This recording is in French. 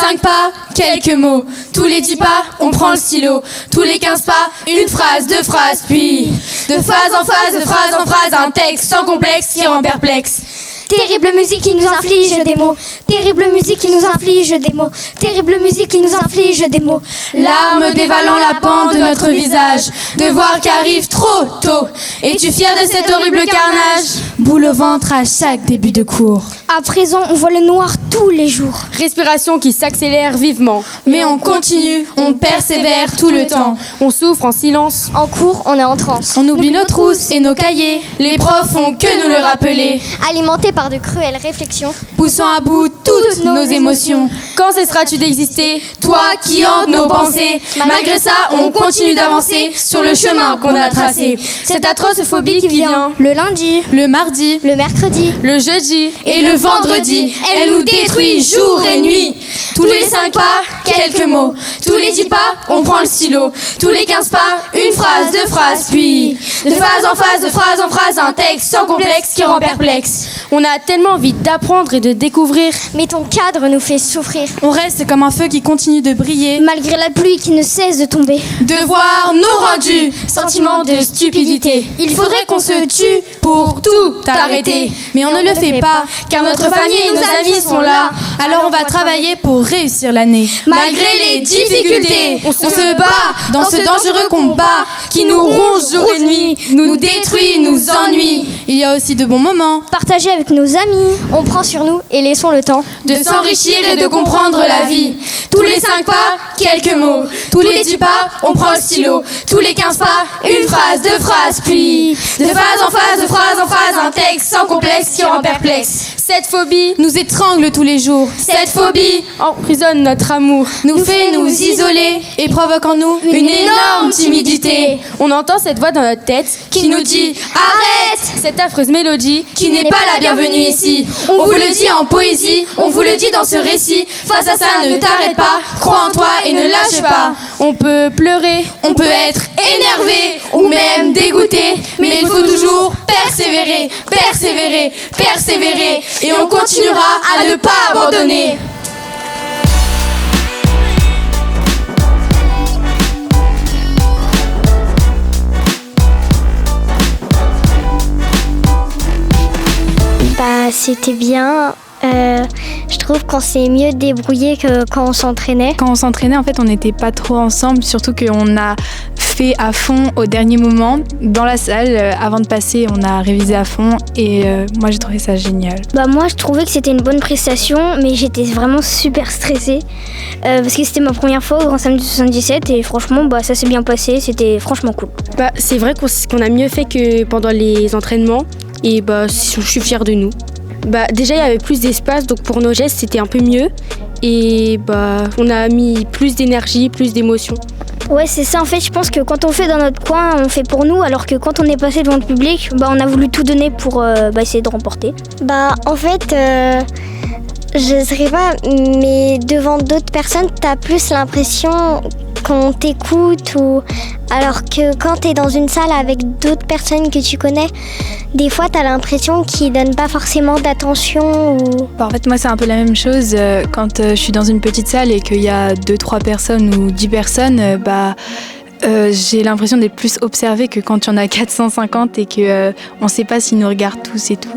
5 pas, quelques mots. Tous les 10 pas, on prend le stylo. Tous les 15 pas, une phrase, 2 phrases, puis de phase en phase, de phrase en phrase, un texte sans complexe qui rend perplexe. Terrible musique qui nous inflige des mots. Terrible musique qui nous inflige des mots. Terrible musique qui nous inflige des mots. Larmes dévalant la pente de notre visage. Devoir qui arrive trop tôt. Es-tu fier de cet horrible carnage? Boule au ventre à chaque début de cours. À présent, on voit le noir tous les jours. Respiration qui s'accélère vivement. Mais on continue, on persévère tout le temps. On souffre en silence. En cours, on est en transe. On oublie nos trousses et nos cahiers. Les profs font que nous le rappeler. Alimentés par de cruelles réflexions, poussant à bout toutes nos émotions. Quand cesseras-tu d'exister, toi qui hantes nos pensées? Malgré ça, on continue d'avancer sur le chemin qu'on a tracé. Cette atroce phobie qui vient le lundi, le mardi, le mercredi, le jeudi et le vendredi, elle nous détruit jour et nuit. Tous les 5 pas, quelques mots. Tous les 10 pas, on prend le stylo. Tous les 15 pas, une phrase, 2 phrases, puis de phase en phase, de phrase en phrase, un texte sans complexe qui rend perplexe. On a tellement envie d'apprendre et de découvrir. Mais ton cadre nous fait souffrir. On reste comme un feu qui continue de briller, malgré la pluie qui ne cesse de tomber. Devoir nous rendus, sentiment de stupidité. Il faudrait qu'on se tue pour tout arrêter. Mais on ne le fait pas, car notre famille et nos amis sont là. Alors on va travailler pour réussir l'année. Malgré les difficultés, on se bat dans ce dangereux combat qui nous ronge jour et nuit, nous détruit, nous ennuie. Il y a aussi de bons moments. Partagés avec nos amis, on prend sur nous et laissons le temps de s'enrichir et de comprendre la vie. Tous les 5 pas, quelques mots. Tous les 10 pas, on prend le stylo. Tous les 15 pas, une phrase, 2 phrases, puis de phase en phase, de phrase en phase, un texte sans complexe qui rend perplexe. Cette phobie nous étrangle tous les jours. Cette phobie emprisonne notre amour, nous fait nous isoler et provoque en nous une énorme timidité. On entend cette voix dans notre tête qui nous dit arrête. Cette affreuse mélodie qui n'est pas la bienvenue ici. On vous le dit en poésie, on vous le dit dans ce récit. Face à ça, ne t'arrête pas, crois en toi et ne lâche pas. On peut pleurer, on peut être énervé ou même dégoûté, mais il faut toujours persévérer, persévérer, persévérer, et on continuera à ne pas abandonner. Bah, c'était bien. Je trouve qu'on s'est mieux débrouillé que quand on s'entraînait. Quand on s'entraînait, en fait, on n'était pas trop ensemble, surtout qu'on a fait à fond au dernier moment. Dans la salle, avant de passer, on a révisé à fond et moi, j'ai trouvé ça génial. Bah, moi, je trouvais que c'était une bonne prestation, mais j'étais vraiment super stressée parce que c'était ma première fois au Grand Samedi 77 et franchement, bah, ça s'est bien passé, c'était franchement cool. Bah, c'est vrai qu'on a mieux fait que pendant les entraînements et bah, je suis fière de nous. Bah, déjà, il y avait plus d'espace, donc pour nos gestes, c'était un peu mieux. Et bah, on a mis plus d'énergie, plus d'émotion. Ouais, c'est ça. En fait, je pense que quand on fait dans notre coin, on fait pour nous, alors que quand on est passé devant le public, bah, on a voulu tout donner pour essayer de remporter. Bah, en fait, je sais pas, mais devant d'autres personnes, t'as plus l'impression qu'on t'écoute ou... Alors que quand t'es dans une salle avec d'autres personnes que tu connais, des fois t'as l'impression qu'ils donnent pas forcément d'attention ou... En fait, moi, c'est un peu la même chose. Quand je suis dans une petite salle et qu'il y a 2-3 personnes ou 10 personnes, j'ai l'impression d'être plus observée que quand il y en a 450 et qu'on ne sait pas s'ils nous regardent tous et tout.